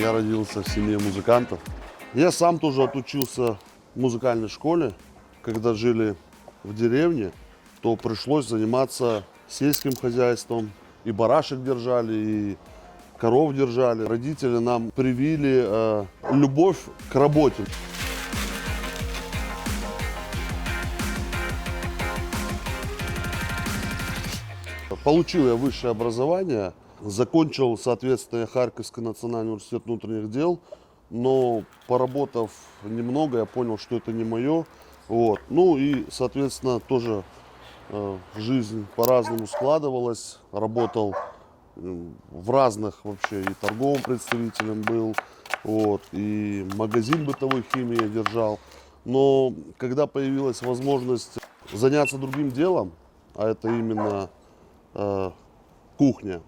Я родился в семье музыкантов. Я сам тоже отучился в музыкальной школе. Когда жили в деревне, то пришлось заниматься сельским хозяйством. И барашек держали, и коров держали. Родители нам привили любовь к работе. Получил я высшее образование, закончил, соответственно, Харьковский национальный университет внутренних дел, но поработав немного, я понял, что это не мое. Вот. Ну и, соответственно, тоже жизнь по-разному складывалась. Работал в разных вообще, и торговым представителем был, вот, и магазин бытовой химии я держал. Но когда появилась возможность заняться другим делом, а это именно кухня,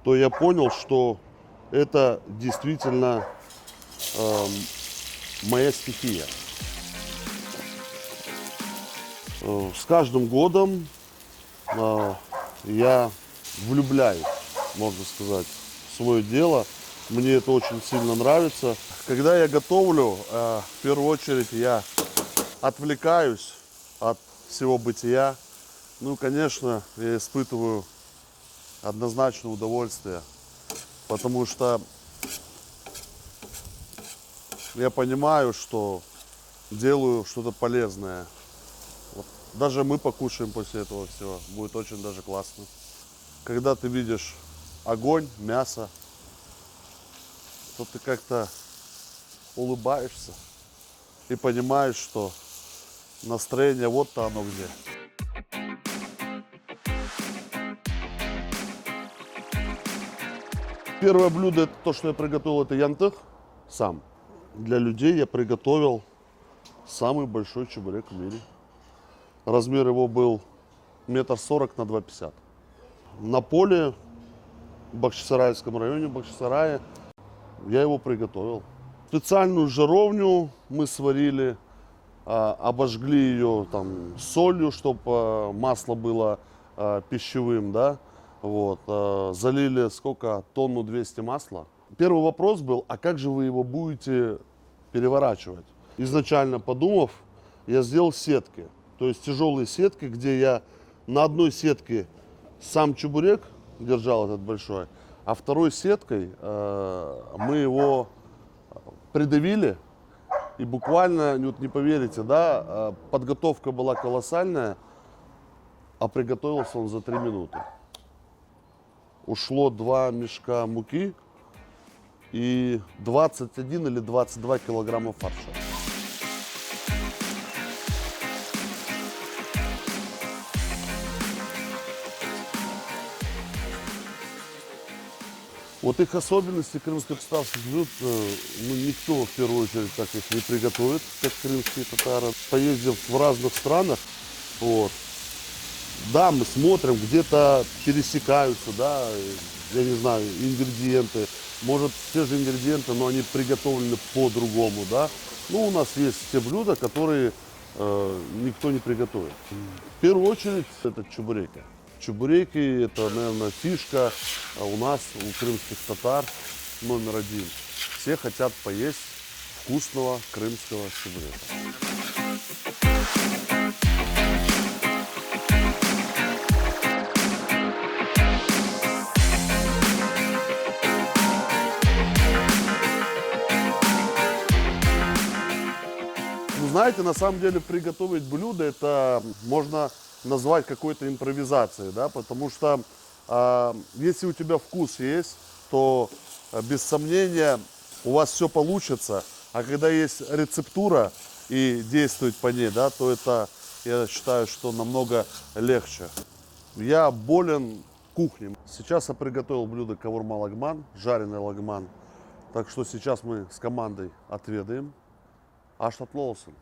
то я понял, что это действительно моя стихия. С каждым годом я влюбляюсь, можно сказать, в свое дело. Мне это очень сильно нравится. Когда я готовлю, в первую очередь я отвлекаюсь от всего бытия. Ну, конечно, я испытываю однозначное удовольствие, потому что я понимаю, что делаю что-то полезное. Вот. Даже мы покушаем после этого всего, будет очень даже классно. Когда ты видишь огонь, мясо, то ты как-то улыбаешься и понимаешь, что настроение вот-то оно где. Первое блюдо, это то, что я приготовил, это янтык сам. Для людей я приготовил самый большой чебурек в мире. Размер его был 1,40 на 2,50 м. На поле в Бахчисарайском районе, Бахчисарае, я его приготовил. Специальную жаровню мы сварили, обожгли ее там солью, чтобы масло было пищевым, да. Вот, залили сколько? 1,2 тонны масла. Первый вопрос был, а как же вы его будете переворачивать? Изначально подумав, я сделал сетки. То есть тяжелые сетки, где я на одной сетке сам чебурек держал этот большой, а второй сеткой мы его придавили. И буквально, вот не поверите, да, подготовка была колоссальная, а приготовился он за 3 минуты. Ушло 2 мешка муки и 21 или 22 килограмма фарша. Вот их особенности крымско-татарских блюд, ну, никто в первую очередь так их не приготовит, как крымские татары. Поездив в разных странах, вот, да, мы смотрим, где-то пересекаются, да, я не знаю, ингредиенты. Может, те же ингредиенты, но они приготовлены по-другому, да. Ну, у нас есть те блюда, которые никто не приготовит. В первую очередь, это чебуреки. Чебуреки – это, наверное, фишка у нас, у крымских татар, номер один. Все хотят поесть вкусного крымского чебурека. Ну, знаете, на самом деле приготовить блюдо, это можно назвать какой-то импровизацией, да, потому что если у тебя вкус есть, то без сомнения у вас все получится, а когда есть рецептура и действовать по ней, да, то это, я считаю, что намного легче. Я болен кухней. Сейчас я приготовил блюдо кавурма лагман, жареный лагман, так что сейчас мы с командой отведаем. Аштат Лоусон.